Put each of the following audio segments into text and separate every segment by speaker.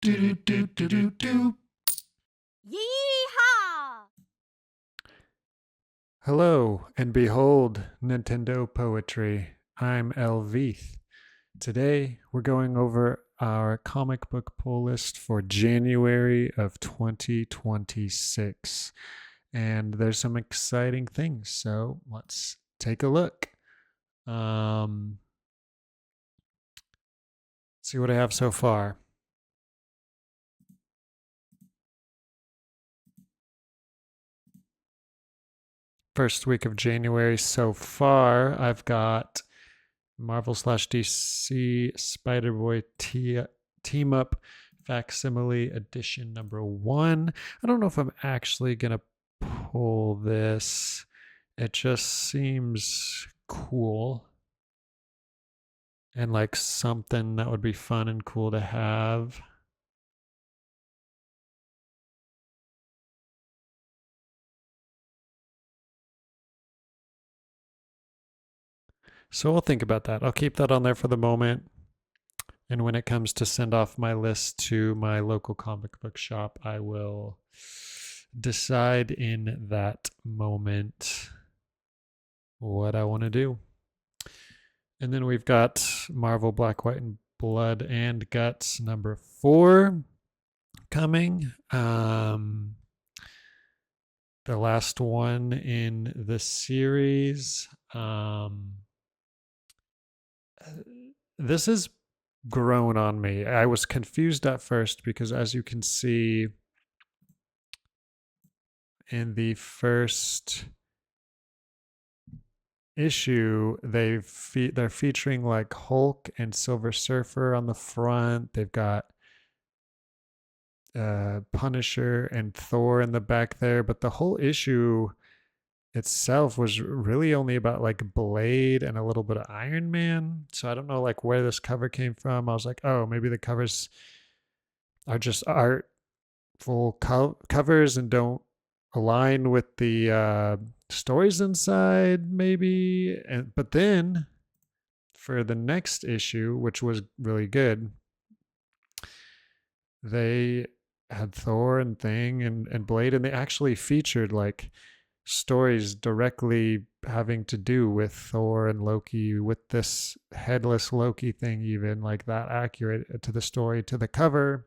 Speaker 1: Yeehaw!
Speaker 2: Hello, and behold, Nintendo Poetry. I'm Elveeth. Today, we're going over our comic book pull list for January of 2026. And there's some exciting things, so let's take a look. See what I have so far. First week of January so far, I've got Marvel/DC Spider-Boy Team Up Facsimile Edition number 1. I don't know if I'm actually going to pull this. It just seems cool and like something that would be fun and cool to have. So I'll think about that. I'll keep that on there for the moment. And when it comes to send off my list to my local comic book shop, I will decide in that moment what I want to do. And then we've got Marvel Black, White, and Blood and Guts number 4 coming. The last one in the series. This has grown on me. I was confused at first because, as you can see in the first issue, they're featuring like Hulk and Silver Surfer on the front. They've got Punisher and Thor in the back there, but the whole issue itself was really only about like Blade and a little bit of Iron Man. So I don't know like where this cover came from. I was like, oh, maybe the covers are just artful covers and don't align with the stories inside, maybe. But then for the next issue, which was really good, they had Thor and Thing and Blade, and they actually featured like stories directly having to do with Thor and Loki, with this headless Loki thing, even like that accurate to the story, to the cover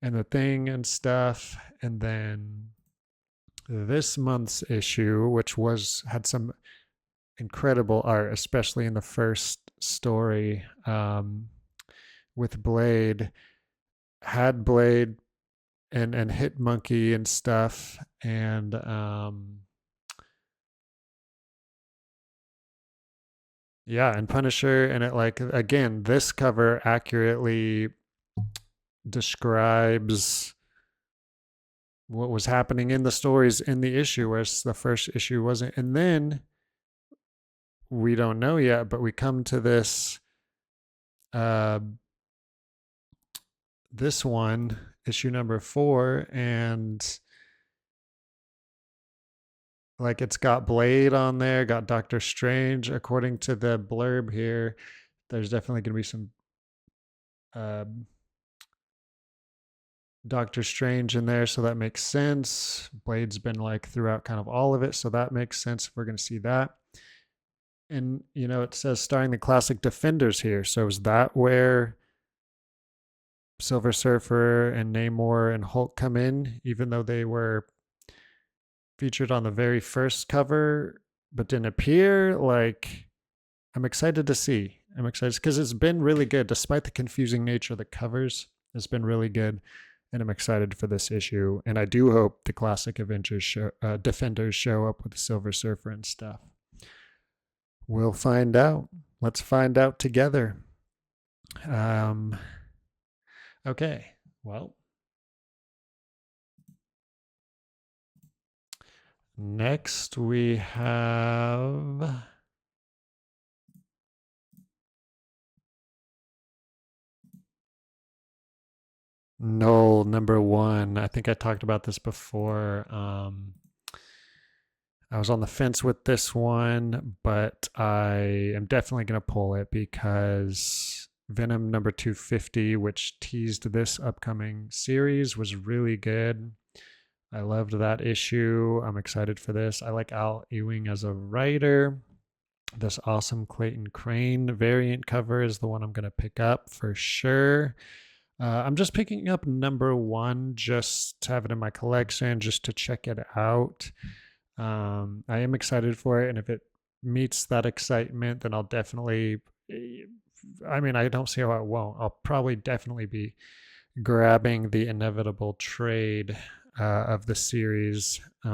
Speaker 2: and the Thing and stuff. And then this month's issue, which had some incredible art, especially in the first story with Blade, had Blade and Hit Monkey and stuff, and yeah, and Punisher. And it, like, again, this cover accurately describes what was happening in the stories in the issue, whereas the first issue wasn't. And then we don't know yet, but we come to this this one, issue number 4, and like it's got Blade on there, got Doctor Strange. According to the blurb here, there's definitely going to be some Doctor Strange in there, so that makes sense. Blade's been like throughout kind of all of it, so that makes sense if we're going to see that. And you know, it says starring the classic Defenders here, so is that where Silver Surfer and Namor and Hulk come in, even though they were featured on the very first cover but didn't appear? Like, I'm excited to see. I'm excited because it's been really good despite the confusing nature of the covers. It's been really good, and I'm excited for this issue. And I do hope the classic Defenders show up with Silver Surfer and stuff. We'll find out. Let's find out together. Okay, well, next we have Knull number 1. I think I talked about this before. I was on the fence with this one, but I am definitely going to pull it because Venom number 250, which teased this upcoming series, was really good. I loved that issue. I'm excited for this. I like Al Ewing as a writer. This awesome Clayton Crane variant cover is the one I'm going to pick up for sure. I'm just picking up number 1 just to have it in my collection, just to check it out. I am excited for it, and if it meets that excitement, then I'll definitely. I mean, I don't see how it won't. I'll probably definitely be grabbing the inevitable trade of the series. So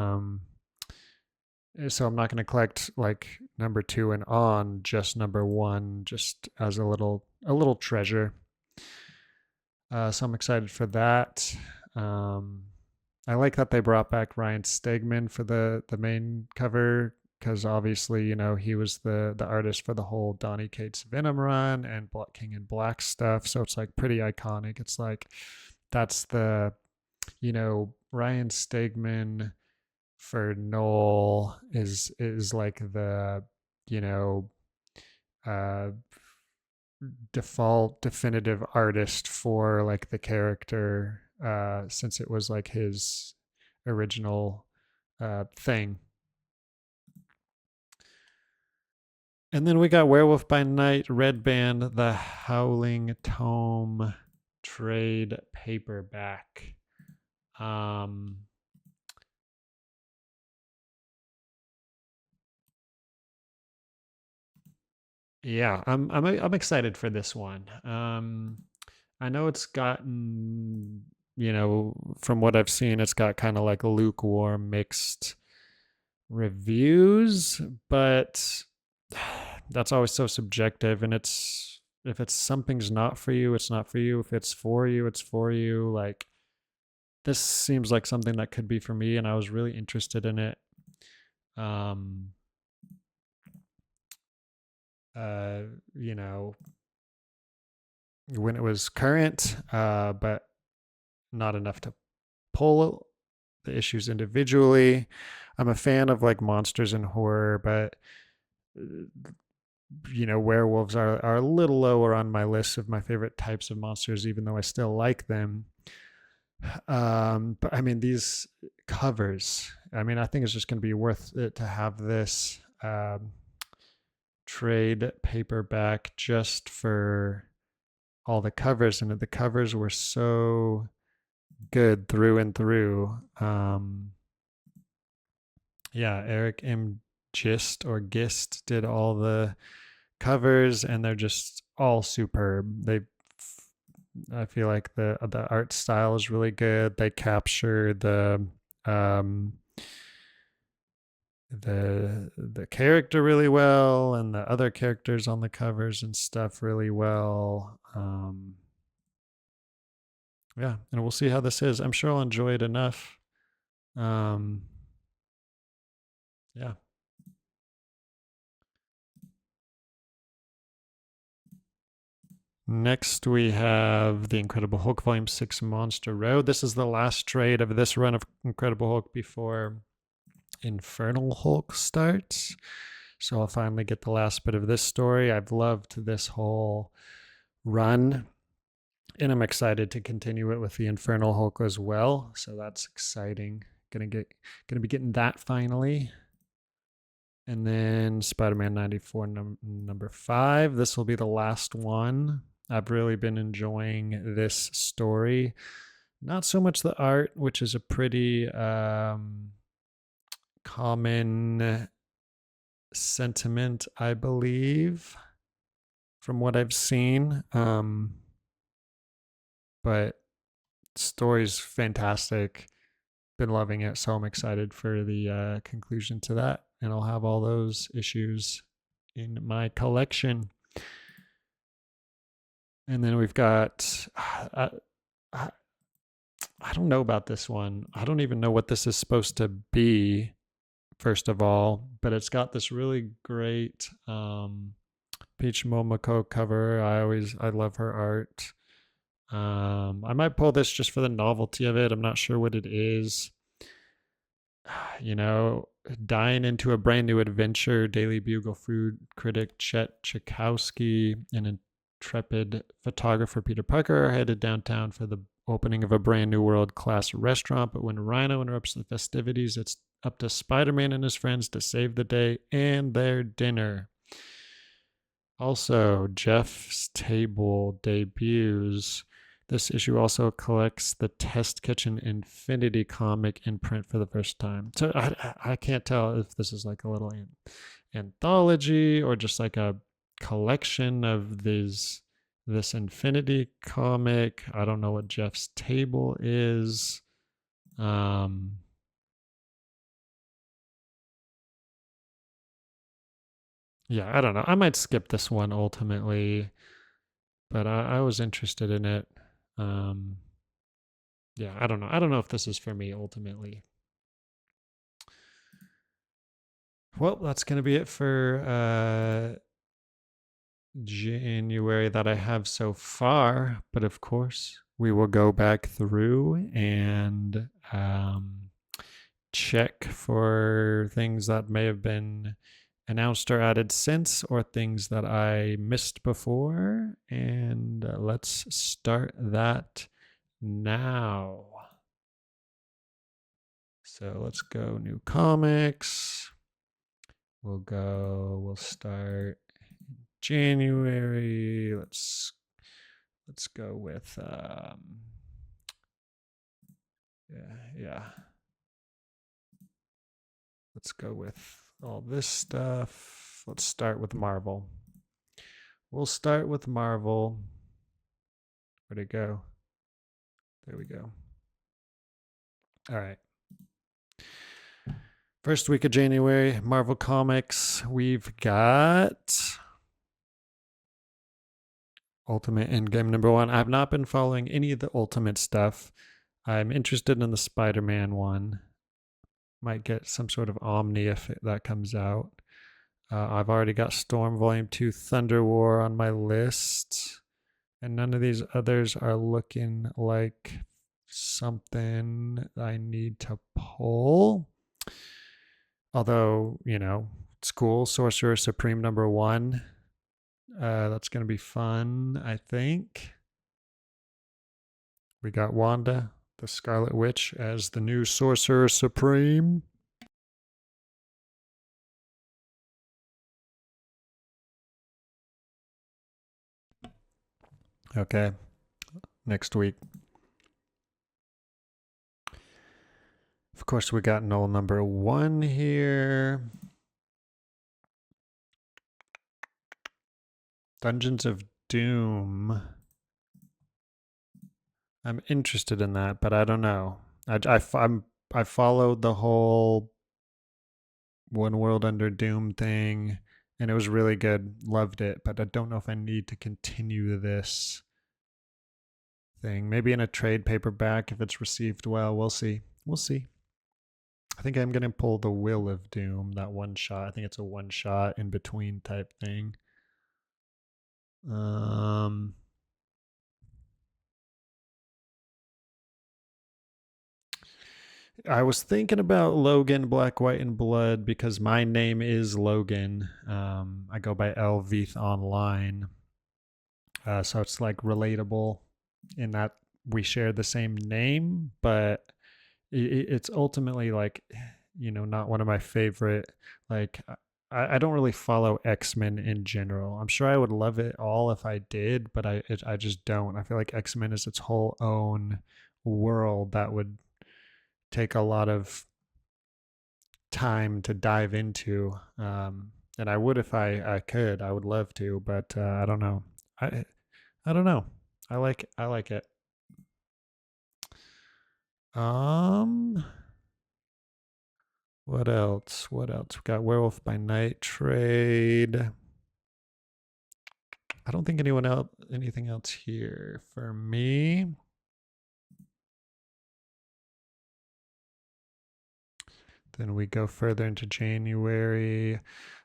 Speaker 2: I'm not going to collect like number 2 and on, just number 1, just as a little treasure. So I'm excited for that. I like that they brought back Ryan Stegman for the main cover, because obviously, you know, he was the artist for the whole Donny Cates Venom run and King in Black stuff. So it's like pretty iconic. It's like that's the, you know, Ryan Stegman for Knull is like the, you know, uh default definitive artist for like the character, since it was like his original thing. And then we got Werewolf by Night, Red Band, the Howling Tome trade paperback. Yeah, I'm excited for this one. I know it's gotten, you know, from what I've seen, it's got kind of like lukewarm, mixed reviews, but that's always so subjective. And it's, if it's something's not for you, it's not for you. If it's for you, it's for you. Like, this seems like something that could be for me, and I was really interested in it. Um, you know, when it was current, but not enough to pull the issues individually. I'm a fan of like monsters and horror, but you know, werewolves are a little lower on my list of my favorite types of monsters, even though I still like them. But I mean, these covers, I mean, I think it's just going to be worth it to have this trade paperback just for all the covers. And the covers were so good through and through. Yeah, Eric M. Gist did all the covers, and they're just all superb. I feel like the art style is really good. They capture um, the character really well, and the other characters on the covers and stuff really well. Yeah, and we'll see how this is. I'm sure I'll enjoy it enough. Um, yeah. Next, we have the Incredible Hulk Volume 6 Monster Road. This is the last trade of this run of Incredible Hulk before Infernal Hulk starts. So I'll finally get the last bit of this story. I've loved this whole run, and I'm excited to continue it with the Infernal Hulk as well. So that's exciting. Gonna be getting that finally. And then Spider-Man 94 number 5. This will be the last one. I've really been enjoying this story. Not so much the art, which is a pretty common sentiment, I believe, from what I've seen. But story's fantastic. Been loving it, so I'm excited for the conclusion to that. And I'll have all those issues in my collection. And then we've got, I, I don't know about this one. I don't even know what this is supposed to be, first of all, but it's got this really great Peach Momoko cover. I love her art. I might pull this just for the novelty of it. I'm not sure what it is. You know, dying into a brand new adventure, Daily Bugle food critic Chet Chakowski, an intrepid photographer Peter Parker are headed downtown for the opening of a brand new world-class restaurant, but when Rhino interrupts the festivities, it's up to Spider-Man and his friends to save the day and their dinner. Also, Jeff's Table debuts. This issue also collects the Test Kitchen Infinity comic in print for the first time. So I can't tell if this is like a little anthology or just like a collection of this Infinity comic. I don't know what Jeff's Table is. Yeah, I don't know. I might skip this one ultimately, but I was interested in it. Um, yeah, I don't know. I don't know if this is for me ultimately. Well, that's going to be it for January that I have so far. But of course, we will go back through and check for things that may have been announced or added since, or things that I missed before. And let's start that now. So let's go new comics. We'll start January. Let's go with yeah. Let's go with all this stuff. Let's start with Marvel. We'll start with Marvel. Where'd it go? There we go. All right. First week of January, Marvel Comics. We've got Ultimate Endgame #1. I've not been following any of the Ultimate stuff. I'm interested in the Spider-Man one. Might get some sort of Omni if that comes out. I've already got Storm Volume 2 Thunder War on my list. And none of these others are looking like something I need to pull. Although, it's cool. Sorcerer Supreme #1. That's going to be fun, I think. We got Wanda, the Scarlet Witch, as the new Sorcerer Supreme. Okay, next week. Of course, we got Knull #1 here. Dungeons of Doom. I'm interested in that, but I don't know. I followed the whole One World Under Doom thing, and it was really good. Loved it, but I don't know if I need to continue this thing. Maybe in a trade paperback if it's received well. We'll see. We'll see. I think I'm gonna pull the Will of Doom, that one shot. I think it's a one shot in between type thing. I was thinking about Logan, Black, White, and Blood because my name is Logan. I go by Elvith online. So it's like relatable in that we share the same name, but it's ultimately like, not one of my favorite. Like, I don't really follow X-Men in general. I'm sure I would love it all if I did, but I just don't. I feel like X-Men is its whole own world that would take a lot of time to dive into. And I would if I could. I would love to, but I don't know. I don't know. I like it. What else? We got Werewolf by Night trade. I don't think anything else here for me. Then we go further into January.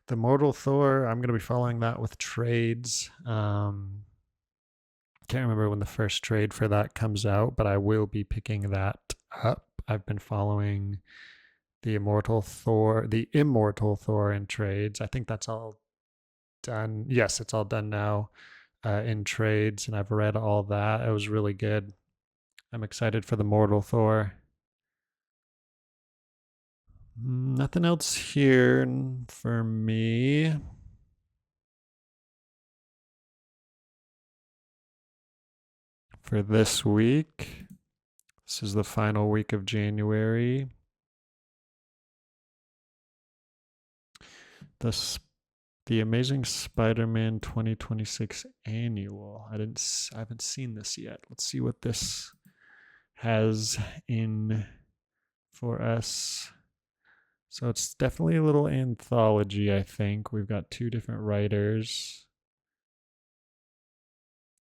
Speaker 2: The Mortal Thor, I'm going to be following that with trades. Can't remember when the first trade for that comes out, but I will be picking that up. I've been following the Immortal Thor in trades. I think that's all done. Yes, it's all done now. in trades, and I've read all that. It was really good. I'm excited for the Mortal Thor. Nothing else here for me. For this week. This is the final week of January. The Amazing Spider-Man 2026 annual. I haven't seen this yet. Let's see what this has in for us. So it's definitely a little anthology, I think. We've got two different writers.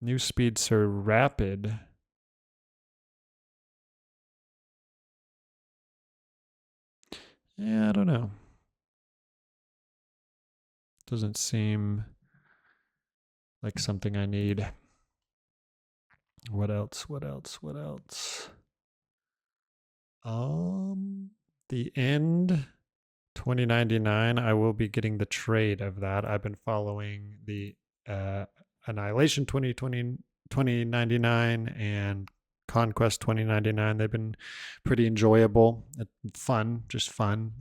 Speaker 2: New speeds are rapid. Yeah, I don't know. Doesn't seem like something I need. What else? What else? What else? The End 2099. I will be getting the trade of that. I've been following the Annihilation 2099 and Conquest 2099. They've been pretty enjoyable, fun, just fun.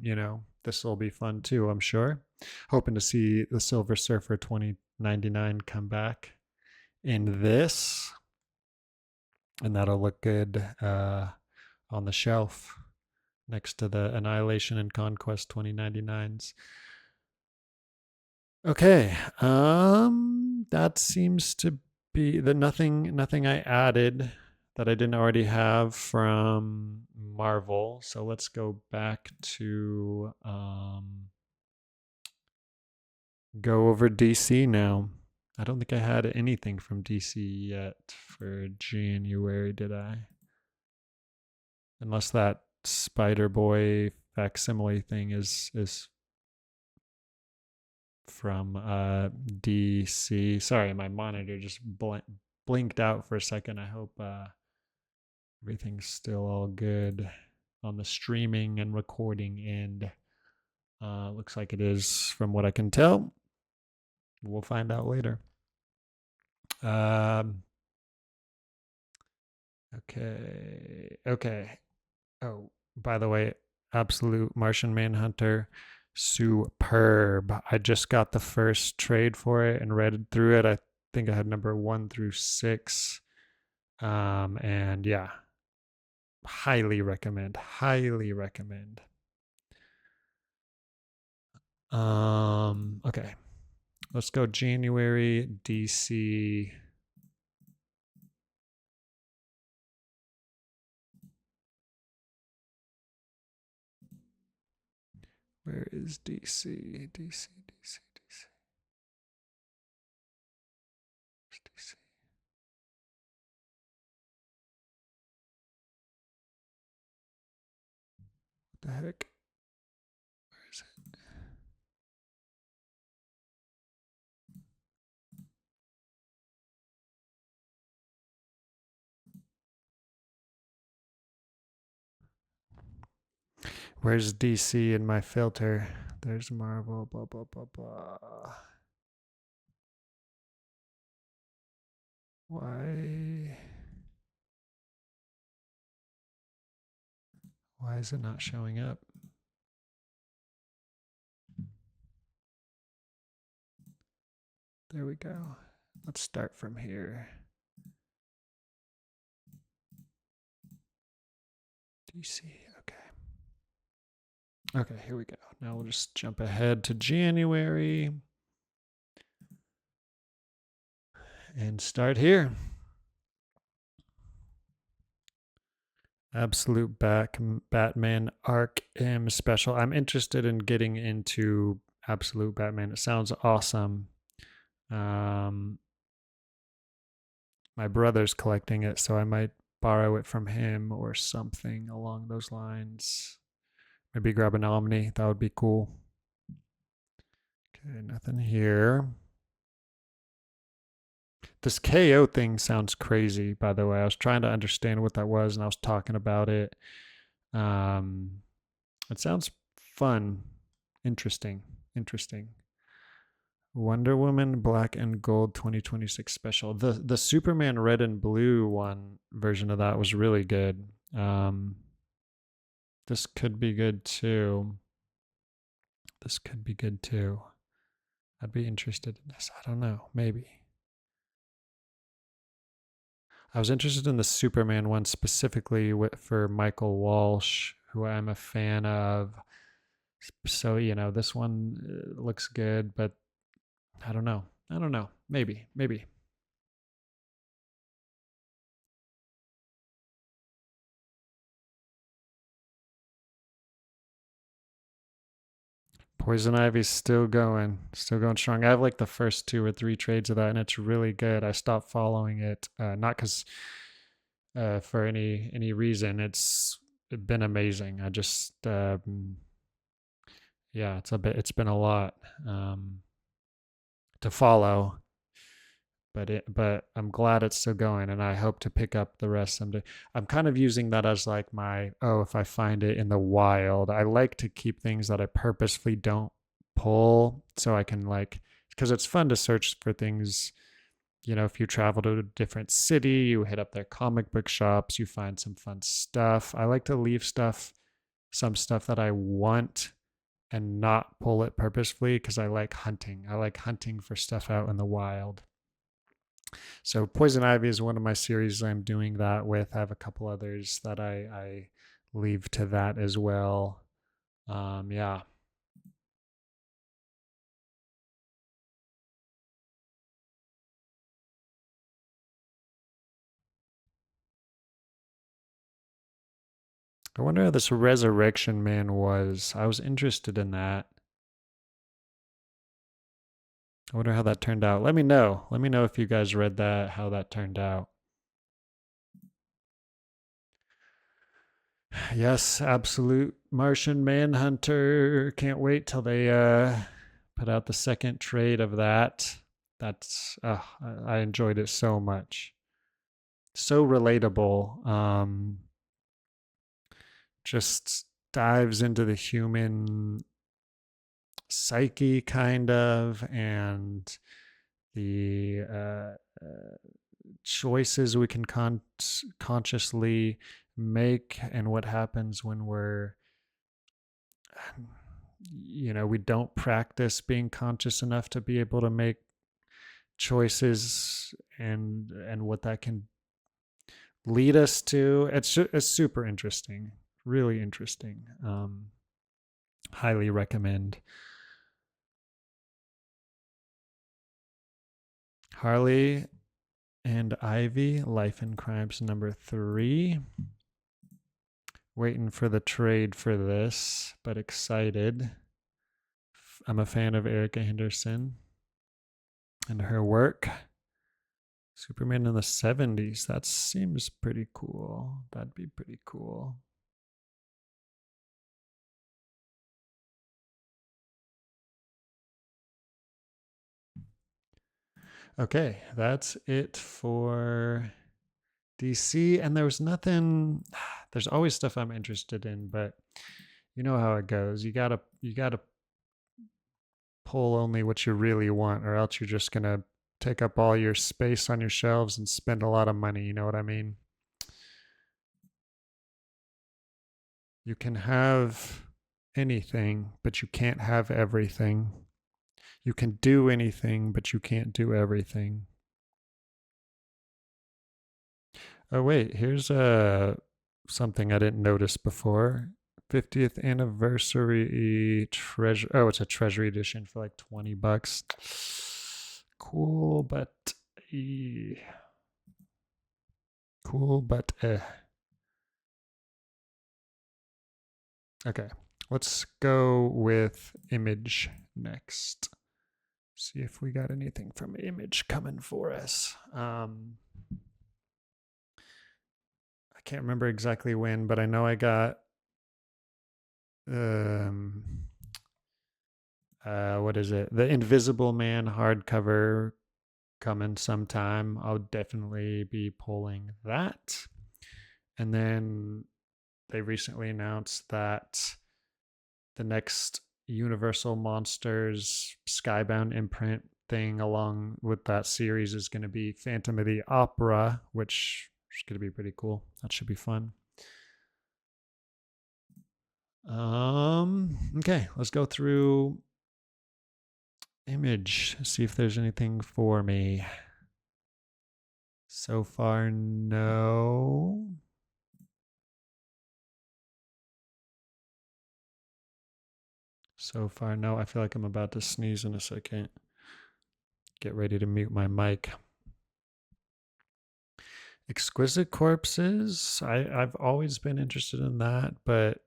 Speaker 2: This will be fun too, I'm sure. Hoping to see the Silver Surfer 2099 come back in this, and that'll look good on the shelf next to the Annihilation and Conquest 2099s. Okay, that seems to be the nothing I added that I didn't already have from Marvel. So let's go back to go over DC now. I don't think I had anything from DC yet for January, did I? Unless that Spider-Boy facsimile thing is from DC. Sorry, my monitor just blinked out for a second. I hope everything's still all good on the streaming and recording end. Looks like it is from what I can tell. We'll find out later. Okay. Oh, by the way, Absolute Martian Manhunter, superb. I just got the first trade for it and read through it. I think I had number 1 through 6. And yeah, highly recommend. Okay. Let's go January DC. Where is DC? DC. What the heck? Where is it? Where's DC in my filter? There's Marvel, blah, blah, blah, blah. Why is it not showing up? There we go. Let's start from here. DC, okay. Okay, here we go. Now we'll just jump ahead to January and start here. Absolute Batman Arkham special. I'm interested in getting into Absolute Batman. It sounds awesome. My brother's collecting it, so I might borrow it from him or something along those lines. Maybe grab an Omni. That would be cool. Okay, nothing here. This KO thing sounds crazy, by the way. I was trying to understand what that was, and I was talking about it. It sounds fun, interesting. Wonder Woman Black and Gold 2026 special. The Superman Red and Blue one version of that was really good. This could be good too. This could be good too. I'd be interested in this. I don't know. Maybe. I was interested in the Superman one specifically for Michael Walsh, who I'm a fan of. So, this one looks good, but I don't know. I don't know. Maybe. Maybe. Poison Ivy's still going strong. I have like the first two or three trades of that, and it's really good. I stopped following it, not because for any reason. It's been amazing. I just yeah, it's been a lot to follow, but I'm glad it's still going, and I hope to pick up the rest someday. I'm kind of using that as like my, if I find it in the wild. I like to keep things that I purposefully don't pull, so I can like, because it's fun to search for things. If you travel to a different city, you hit up their comic book shops, you find some fun stuff. I like to leave some stuff that I want and not pull it purposefully, because I like hunting. I like hunting for stuff out in the wild. So Poison Ivy is one of my series I'm doing that with. I have a couple others that I leave to that as well. Yeah. I wonder how this Resurrection Man was. I was interested in that. I wonder how that turned out. Let me know. Let me know if you guys read that, how that turned out. Yes, absolute Martian Manhunter. Can't wait till they put out the second trade of that. That's I enjoyed it so much. So relatable. Just dives into the human psyche kind of, and the choices we can consciously make, and what happens when we don't practice being conscious enough to be able to make choices, and what that can lead us to. It's super interesting, really interesting. Highly recommend. Harley and Ivy, Life and Crimes #3. Waiting for the trade for this, but excited. I'm a fan of Erica Henderson and her work. Superman in the 70s. That seems pretty cool. That'd be pretty cool. Okay, that's it for DC. And there was nothing. There's always stuff I'm interested in, but you know how it goes. You gotta pull only what you really want, or else you're just gonna take up all your space on your shelves and spend a lot of money. You know what I mean? You can have anything, but you can't have everything. You can do anything, but you can't do everything. Oh wait, here's something I didn't notice before. 50th anniversary treasure. Oh, it's a treasury edition for like $20. Cool, but cool, but Okay, let's go with Image next. See if we got anything from Image coming for us. I can't remember exactly when, but I know I got what is it? The Invisible Man hardcover coming sometime. I'll definitely be pulling that. And then they recently announced that the next Universal Monsters Skybound imprint thing along with that series is going to be Phantom of the Opera, which is going to be pretty cool. That should be fun. Okay, let's go through Image, see if there's anything for me. So far, no. So far, no. I feel like I'm about to sneeze in a second. Get ready to mute my mic. Exquisite Corpses. I've always been interested in that, but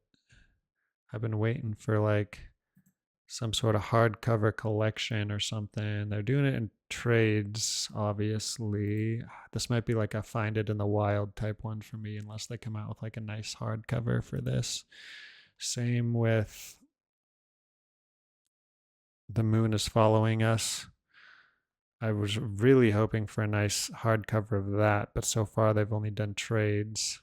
Speaker 2: I've been waiting for like some sort of hardcover collection or something. They're doing it in trades, obviously. This might be like a find it in the wild type one for me, unless they come out with like a nice hardcover for this. Same with The Moon is Following Us. I was really hoping for a nice hardcover of that, but so far they've only done trades.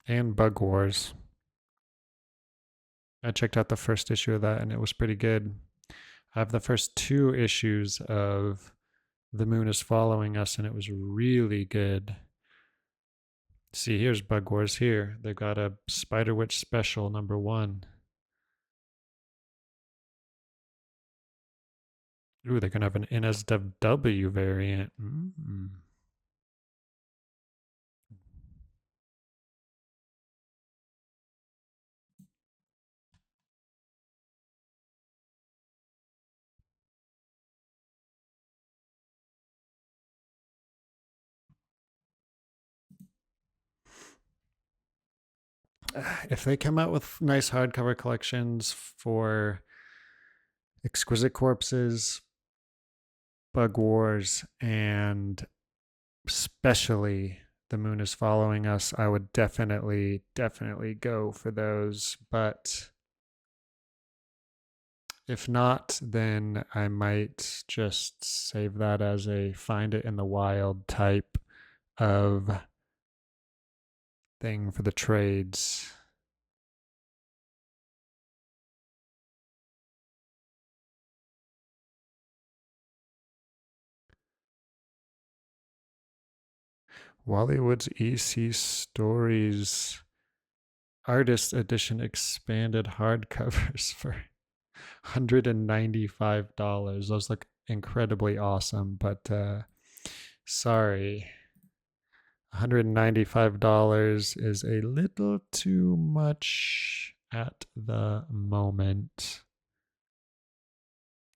Speaker 2: And Bug Wars. I checked out the first issue of that and it was pretty good. I have the first 2 issues of The Moon is Following Us and it was really good. See, here's Bug Wars here. They've got a Spider Witch special #1. Ooh, they're going to have an NSW variant. If they come out with nice hardcover collections for Exquisite Corpses, Bug Wars, and especially The Moon is Following Us, I would definitely go for those. But if not, then I might just save that as a find it in the wild type of thing for the trades. Wallywood's EC Stories Artist Edition expanded hardcovers for $195. Those look incredibly awesome, but sorry. $195 is a little too much at the moment.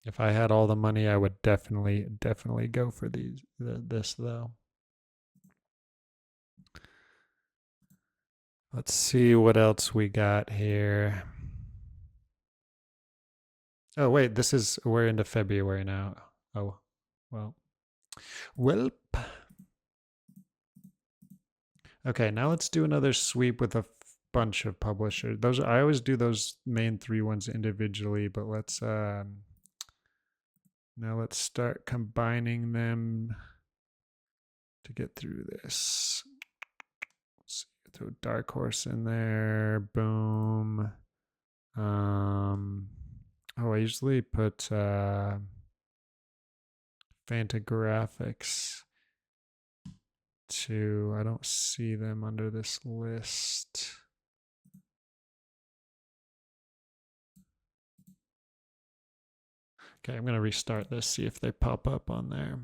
Speaker 2: If I had all the money, I would definitely go for this though. Let's see what else we got here. Oh wait, we're into February now. Oh, well. Welp. Okay, now let's do another sweep with a bunch of publishers. I always do those main 3 ones individually, but let's now let's start combining them to get through this. Let's throw Dark Horse in there. Boom. Oh, I usually put Fantagraphics too. I don't see them under this list. Okay, I'm going to restart this, see if they pop up on there.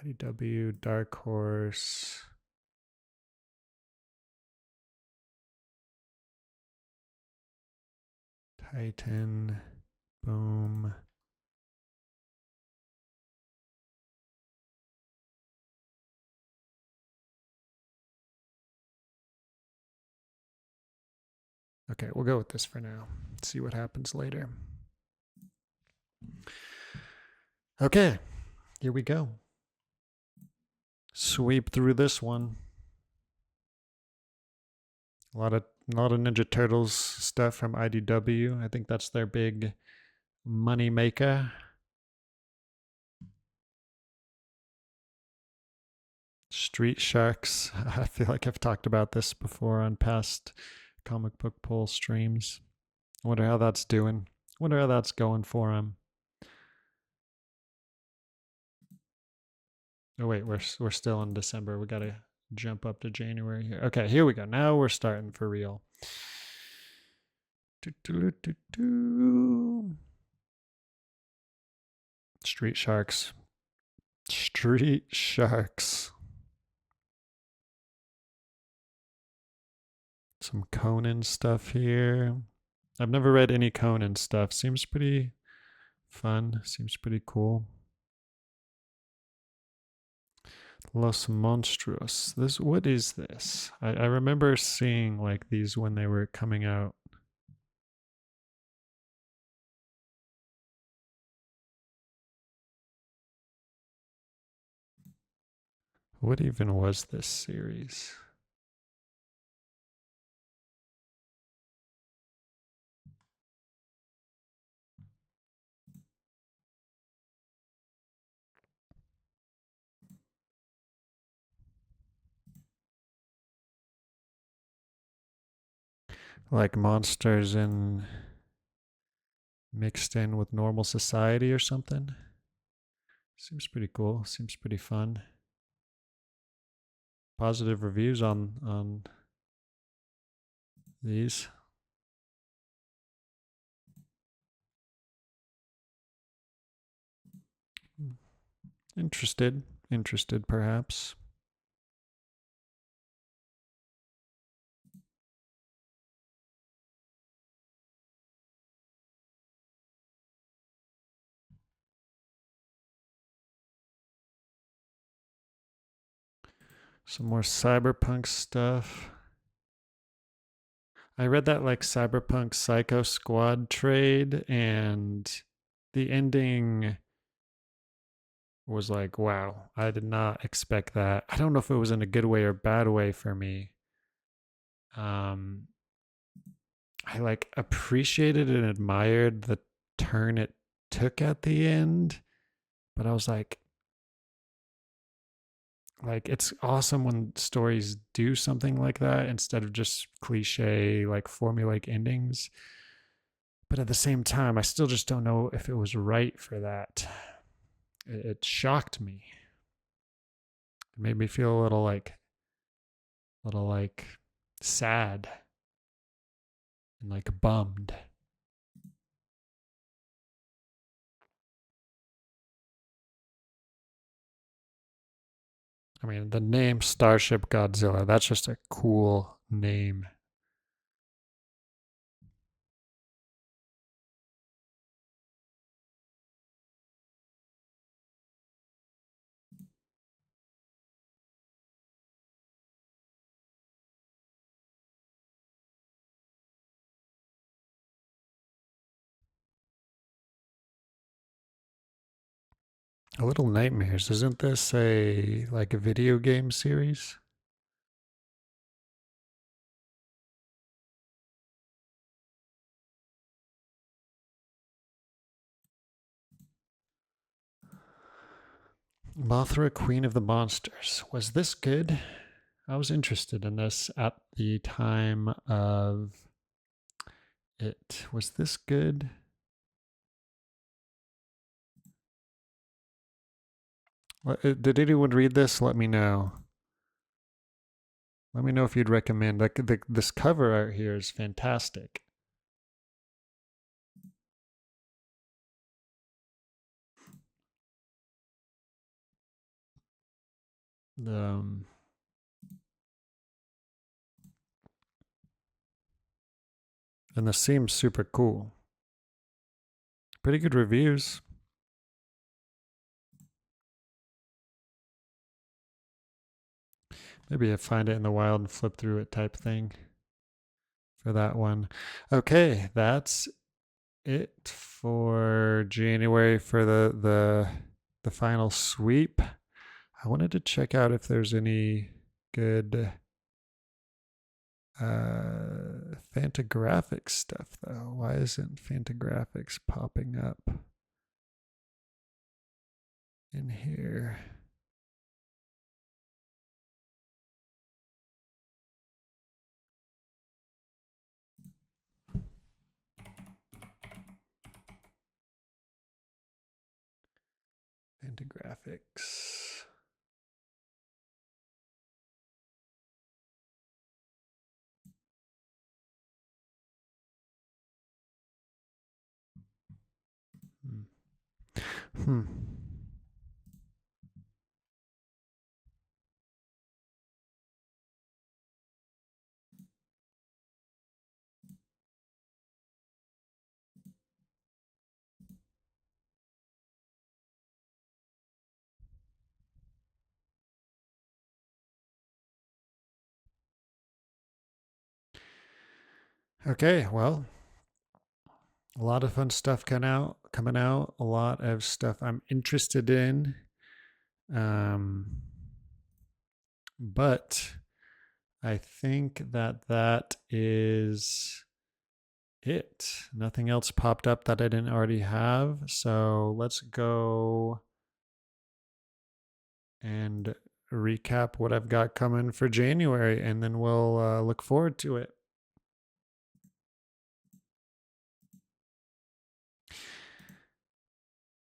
Speaker 2: IDW, Dark Horse. Titan, boom. Okay, we'll go with this for now. See what happens later. Okay, here we go. sweep through this one. A lot of Ninja Turtles stuff from IDW. I think that's their big money maker. Street Sharks. I feel like I've talked about this before on past comic book poll streams. I wonder how that's doing. Wonder how that's going for him. Oh wait, we're still in December. We gotta jump up to January here. Okay, here we go. Now we're starting for real. Street Sharks. Street Sharks. Some Conan stuff here. I've never read any Conan stuff. Seems pretty fun. Seems pretty cool. Los Monstruos. What is this? I remember seeing like these when they were coming out. What even was this series? Like monsters in mixed in with normal society or something? Seems pretty cool. Seems pretty fun. Positive reviews on these. Interested perhaps. Some more cyberpunk stuff. I read that like Cyberpunk Psycho Squad trade, and the ending was like, wow, I did not expect that. I don't know if it was in a good way or bad way for me. Um, I like appreciated and admired the turn it took at the end, but I was like it's awesome when stories do something like that instead of just cliche like formulaic endings. But at the same time, I still just don't know if it was right for that. It shocked me. It made me feel a little like sad and like bummed. I mean, the name Starship Godzilla, that's just a cool name. A Little Nightmares, isn't this a like a video game series? Mothra, Queen of the Monsters. Was this good? I was interested in this at the time of it. Was this good? Did anyone read this? Let me know. Let me know if you'd recommend. Like this cover art here is fantastic. Um, and this seems super cool. Pretty good reviews. Maybe I find it in the wild and flip through it type thing for that one. Okay, that's it for January for the final sweep. I wanted to check out if there's any good Fantagraphics stuff though. Why isn't Fantagraphics popping up in here? Fantagraphics. Hmm. Okay, well, a lot of fun stuff coming out. A lot of stuff I'm interested in. But I think that is it. Nothing else popped up that I didn't already have. So let's go and recap what I've got coming for January, and then we'll look forward to it.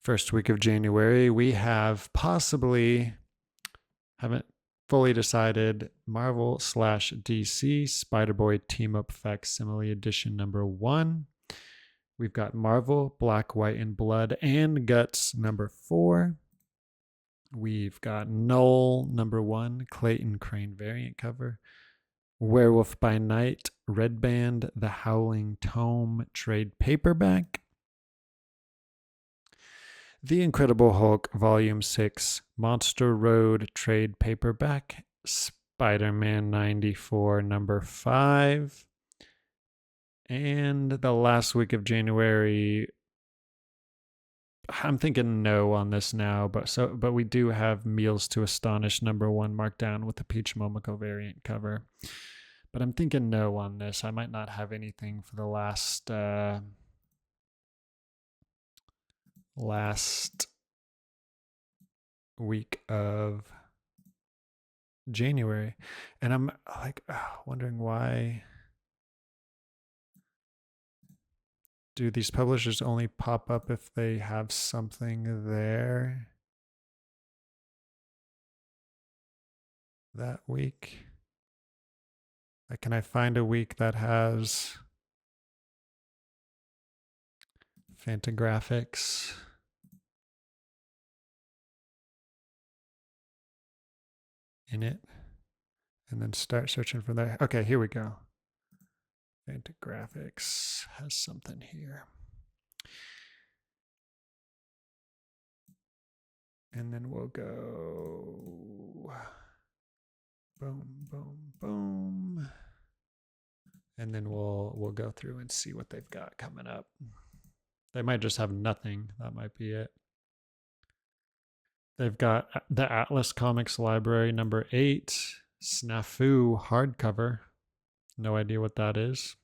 Speaker 2: First week of January, we have possibly, haven't fully decided, Marvel slash DC Spider-Boy Team Up Facsimile Edition #1. We've got Marvel Black, White, and Blood and Guts #4. We've got Knull #1 Clayton Crane variant cover. Werewolf by Night Red Band The Howling Tome trade paperback. The Incredible Hulk Volume 6 Monster Road trade paperback. Spider-Man 94 #5. And the last week of January, I'm thinking no on this now, but we do have Meals to Astonish #1 markdown with the Peach Momoko variant cover. But I'm thinking no on this. I might not have anything for the last week of January. And I'm like wondering why do these publishers only pop up if they have something there that week? Like, can I find a week that has Fantagraphics in it and then start searching from there? Okay, here we go. Fantagraphics has something here. And then we'll go boom, boom, boom. And then we'll go through and see what they've got coming up. They might just have nothing. That might be it. They've got the Atlas Comics Library #8 Snafu hardcover. No idea what that is.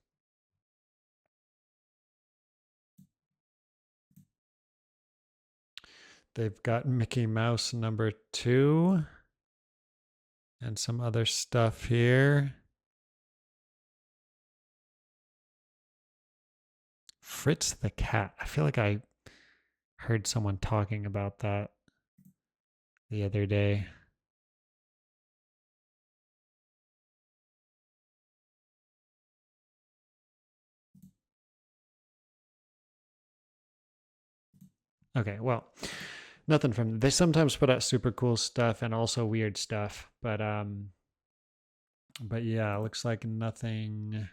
Speaker 2: They've got Mickey Mouse #2 and some other stuff here. Fritz the Cat. I feel like I heard someone talking about that the other day. Okay, well, nothing from them. They sometimes put out super cool stuff and also weird stuff, but yeah, looks like nothing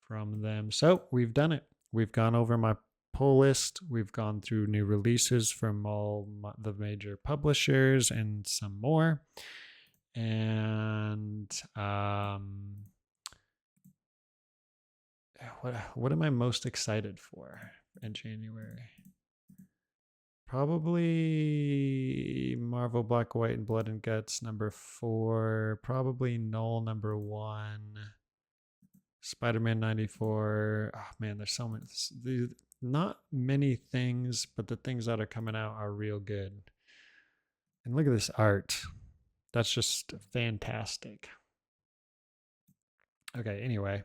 Speaker 2: from them. So we've done it. We've gone over my pull list. We've gone through new releases from all the major publishers and some more. And what am I most excited for in January? Probably Marvel Black, White, and Blood and Guts #4. Probably Knull #1. Spider-Man 94. Oh man, there's so many. Not many things, but the things that are coming out are real good. And look at this art. That's just fantastic. Okay, anyway.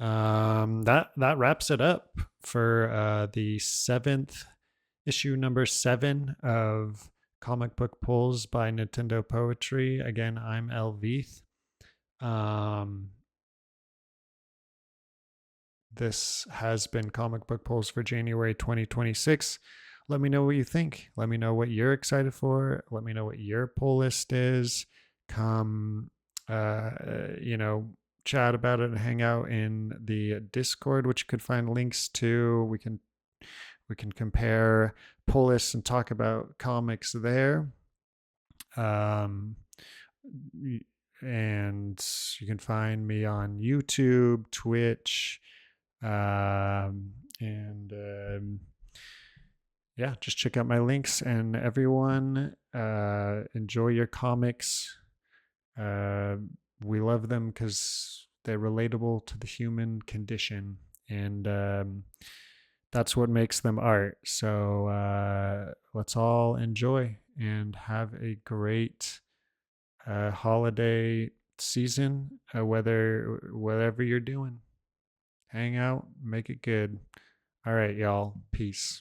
Speaker 2: That wraps it up for the 7th issue #7 of Comic Book Pulls by Nintendo Poetry. Again, I'm Elveeth. This has been Comic Book Pulls for January 2026. Let me know what you think. Let me know what you're excited for. Let me know what your pull list is. Come, chat about it and hang out in the Discord, which you could find links to. We can compare pull lists and talk about comics there. And you can find me on YouTube, Twitch, yeah, just check out my links. And everyone, enjoy your comics. We love them because they're relatable to the human condition, and that's what makes them art. So let's all enjoy and have a great holiday season, whatever you're doing. Hang out, make it good. All right, y'all. Peace.